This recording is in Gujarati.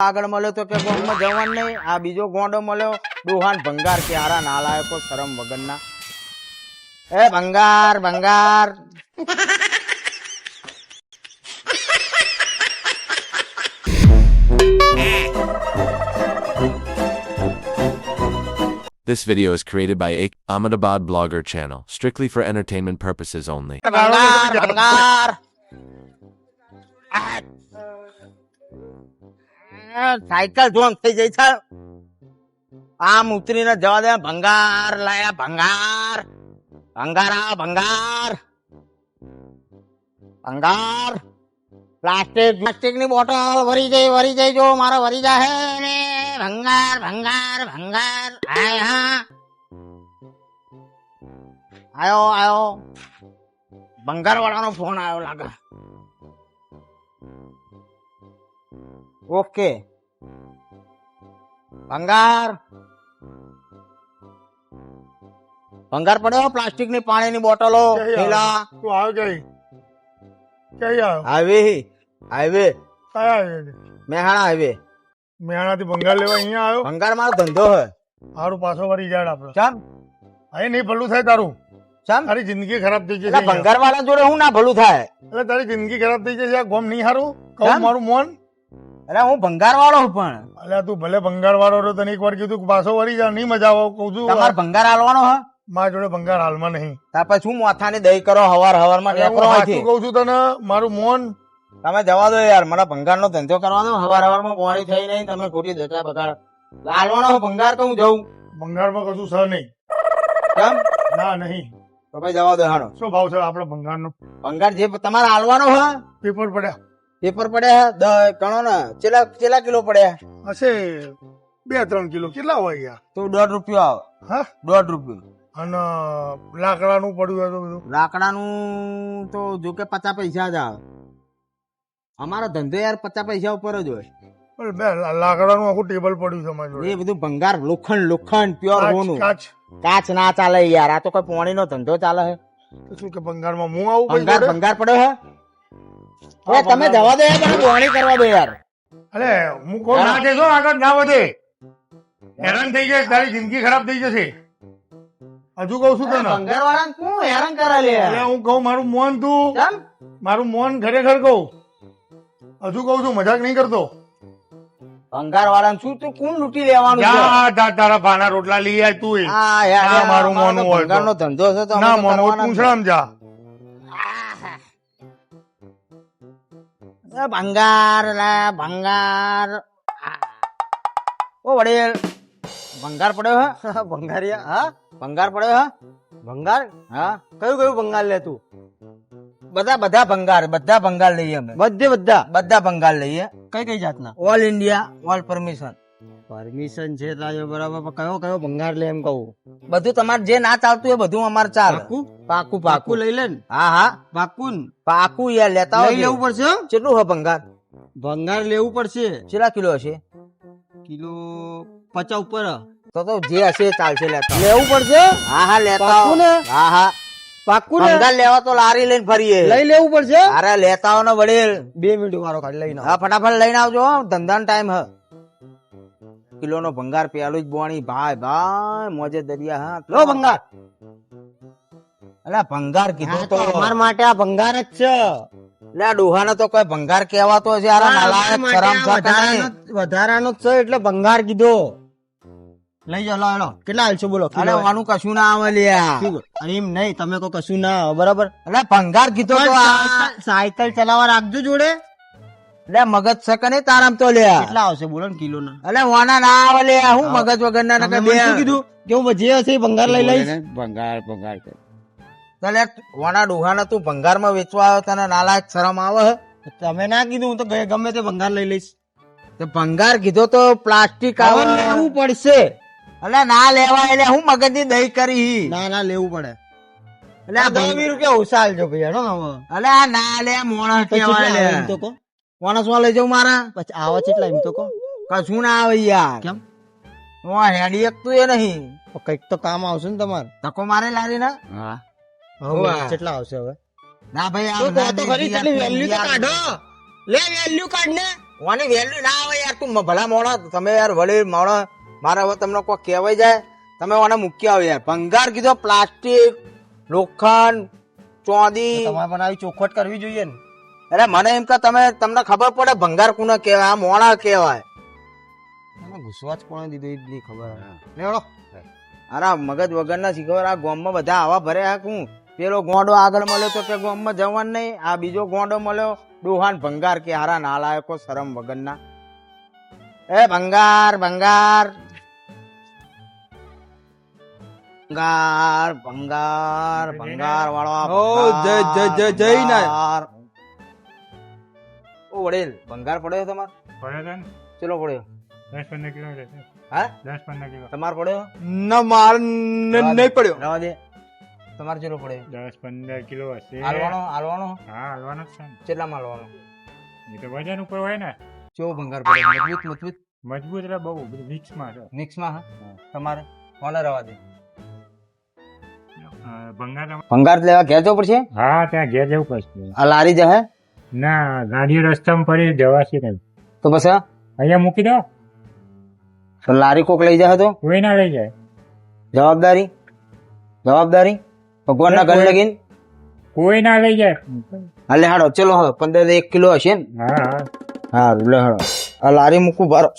આગળ મળ્યો તો કે ગોમમાં જવાનું નહીં. આ બીજો ગોંડો મળ્યો ડોહાન ભંગાર કે હારા નાલાયકો શરમ વગરના. એ ભંગાર ભંગાર This video is created by Ahmedabad Blogger Channel, strictly for entertainment purposes only. ભંગાર ભંગાર સાયકલ જોન થઈ જાય છે. આમ ઉતરીને જવા દે. ભંગાર લાયા ભંગાર ભંગાર આ ભંગાર ભંગાર પ્લાસ્ટિક ની બોટલ વરી જાય જો મારો વરી જાય ને. ભંગાર ભંગાર ભંગાર આયો ભંગાર વાળાનો ફોન આવ્યો લાગે. ઓકે ભંગાર પડ્યો. પ્લાસ્ટિક ની પાણી ની બોટલો થેલા. તું આવ જઈ ક્યાં આવ હાઈવે કયા આવે મેહાણા હાઈવે. મેહાણા થી ભંગાર લેવા અહીંયા આવ્યો. ભંગાર મારો ધંધો હે. સારું પાછો વળી જાય આપડે. ચમ અહીં નહીં ભલું થાય તારું. ચમ તારી જિંદગી ખરાબ થઈ જશે એટલે ભંગાર વાળા જોડે હું ના ભલું થાય. એટલે તારી જિંદગી ખરાબ થઈ જશે. આ ગોમ નહીં સારું કહું કેમ? મારું મોન. એટલે હું ભંગાર વાળો છું પણ એટલે તું ભલે ભંગાર વાળો રહ્યો તને એક વાર કીધું કે પાછો વળી જા નહીં મજા આવે કહું છું. તમારે ભંગાર હાલવાનો હે. મારા જોડે ભંગાર હાલમાં નહીં. તાર પછી હું માથાની દહીં કરો હવાર માં હું સાચું કહું છું તને મારું મોન. તમે જવા દો યાર. મને ભંગાર નો ધંધો કરવા દો. હવાર માં પાણી થઈ નહીં. તમે ખોટી દટા બગાડ. હાલવાનો ભંગાર તો હું જઉં. ભંગારમાં કશું સહ નહીં. કેમ ના નહીં. તો ભાઈ જવા દો. હાલો શું ભાવ છે આપડે ભંગારનો? ભંગાર જે તમારે હાલવાનો હે. પેપર પડ્યા પેપર પડ્યા ગણો ને. ચેલા કિલો પડ્યા હશે 2-3 કિલો. કેટલા હોય યાર? તો 1.5 રૂપિયો આવે. હા 1.5 રૂપિયો. અને લાકડાનું પડ્યું હોય તો બધું લાકડાનું તો જો કે 50 પૈસા જ આવે. અમારો ધંધો યાર 50 પૈસા ઉપર જ હોય. પણ બે લાકડાનું આખું ટેબલ પડ્યું છે અમારી જોડે. એ બધું ભંગાર લોખંડ પ્યોર હોનું. કાચ કાચ ના ચાલે યાર. આ તો કોઈ પાણી નો ધંધો ચાલે છે. તો શું કે ભંગારમાં હું આવું ભાઈ જોડે? ભંગાર પડ્યો હે. હવે તમે જવા દો યાર. મને પાણી કરવા દો યાર. અરે હું કોણ ના દેશો આગળ ના વધે. હેરાન થઈ જાય તારી જિંદગી ખરાબ થઈ જશે. હજુ કઉ છું તને. ભંગાર વાળાને કોણ હેરાન કરે લે? એટલે હું કહું મારું મોન તું. કેમ? મારું મોન ખરેખર કહું. હજુ કઉ છું મજાક નહીં કરતો. ભંગાર વાળાને શું તું કોણ લૂંટી લેવાનું છે? જા તારા ભાના રોટલા લઈ આય તું. હા યાર ના, મારું મોનું હોય તો. ભંગારનો ધંધો છે તો અમે ના તો મોન કરવાના જ છે. પૂછડામ જા. એ ભંગાર લા ભંગાર. ઓ વડેલ ભંગાર પડ્યો હે. ભંગારિયા હા ભંગાર પડ્યો હે. ભંગાર હા કયું ભંગાર લે તું? બધા ભંગાર લઈએ અમે. બધા ભંગાર લઈએ. કઈ જાતના? ઓલ ઇન્ડિયા ઓલ પરમિશન છે તાજો બરાબર. કયો ભંગાર લે એમ કહું? બધું તમારે જે ના ચાલતું એ બધું અમારે ચાલે. પાકું લઈ લે ને. હા પાકું યાર લેતા હોય. લેવું પડશે. કેટલું હે ભંગાર લેવું પડશે. કેટલા કિલો હશે? કિલો 50 ઉપર. તો જે હશે એ ચાલશે. લેવું પડશે. હા લેતા ને. હા પાકું ભંગાર લેવા તો લારી લઈને ફરીએ. લઈ લેવું પડશે. અરે લેતા આવો ને વડીલ. 2 મિનિટ વાળો કાઢી લઈને. હા ફટાફટ લઈને આવજો. ધંધાનો ટાઈમ હે. કિલો નો ભંગાર પેલું જ બોણી ભાઈ મોજે દરિયા. હા લો ભંગાર. અલ્યા ભંગાર કીધું તો અમાર માટે આ ભંગાર જ છે. એટલે આ ડોહાને તો કોઈ ભંગાર કહેવાતો છે. વધારાનો છે એટલે ભંગાર કીધો. લઈ જાઓ લો. કેટલા હાલશો બોલો? અરે વાનું કશું ના આવે લ્યા. એમ નહીં તમે કો કશું ના આવે બરાબર. એટલે ભંગાર કીધો તો સાયકલ ચલાવવા રાખજો જોડે. એટલે મગજ છે કે નહીં તારામ તો લ્યા. કેટલા આવશે બોલો ને કિલો ના? એટલે વાના ના આવે લ્યા. હું મગજ વગર ના શું કીધું કે હું જે હશે ભંગાર લઈ લઈશ. ભંગાર વાના ડોહાને તું ભંગાર માં વેચવા આવ્યો તને નાલાયક શરમ આવે? તમે ના કીધું હું તો ગમે તે ભંગાર લઈ લઈશ. ભંગાર કીધો તો પ્લાસ્ટિક આવે લેવું પડશે. એટલે ના લેવાય. એટલે હું મગજ ની દહીં કરી. ના લેવું પડે. એટલે આ 20 રૂપિયા ઓછા આલજો ભાઈ. એટલે આ ના લે મોણસ કેવાય. મોણસ માં લઈ જાઉં મારા પછી આવે છે. એમ તો કશું ના આવે યાર. કેમ? હેડી એકતું એ નહીં. કઈક તો કામ આવશે ને તમારે. ધક્કો મારે લારી ના. કેટલા આવશે હવે? ના ભાઈ વેલ્યુ તો કાઢો. લે વેલ્યુ કાઢ ને. ઓની વેલ્યુ ના આવે યાર. તું ભલા મોણા તમે યાર વળી મોણા મારે હવે તમને કોઈ કહેવાય જાય તમે ઓને મૂકી આવો યાર. ભંગાર કીધો પ્લાસ્ટિક લોખંડ ચોદી. તમારે પણ આવી ચોખવટ કરવી જોઈએ ને. અરે મને એમ કે તમને ખબર પડે ભંગાર કોને કહેવાય, આ મોણા કહેવાય. મને ઘૂસવા જ કોણે દીધો એ જ નહીં ખબર. લેવડો. અરે મગજ વગરના શીખબર. આ ગામમાં બધા આવા ભરે આ હું પેલો ગોંડો આગળ મળ્યો તો કે ગામમાં જવાનું નહીં, આ બીજો ગોંડો મળ્યો ડોહાન ભંગાર કે હારા નાલાયકો શરમ વગરના. એ ભંગાર ભંગાર ભંગાર ભંગાર ભંગાર વાળો. ઓ જય જય જય જય ના. ઓ વડેલ ભંગાર પડ્યો તમારે? પડે છે ને ચલો પડ્યો. 10-15 કિલો રહેશે. હા 10-15 કિલો. તમારે પડ્યો? ના માર નહીં પડ્યો. રવા દે. તમારે ચલો પડ્યો? 10-15 કિલો હશે. હાલવાનો હાલવાનો હા હાલવાનો જ છે ને. કેટલામાં હાલવાનો? એ તો વજન ઉપર હોય ને. કેવો ભંગાર પડ્યો? મજબૂત મજબૂત મજબૂત એટલે બહુ મિક્સમાં છે. મિક્સમાં. હા તમારે કોને રવા દે? ભંગાર ભંગાર લેવા ઘેર જવું પડશે? હા ત્યાં ઘેર જવું પડશે. આ લારી જશે? ના ગાડીઓ રસ્તામાં પડી જવાશે નહીં. તો બસ અહીંયા મૂકી દો. તો લારી કોક લઈ જાય તો કોઈ ના લઈ જાય. જવાબદારી જવાબદારી ભગવાનના ઘર લગીન કોઈ ના લઈ જાય. હાલે હાડો ચલો હવે 15 1 કિલો હશે ને? હા હા હા લે હાડો. આ લારી મૂકું બારો.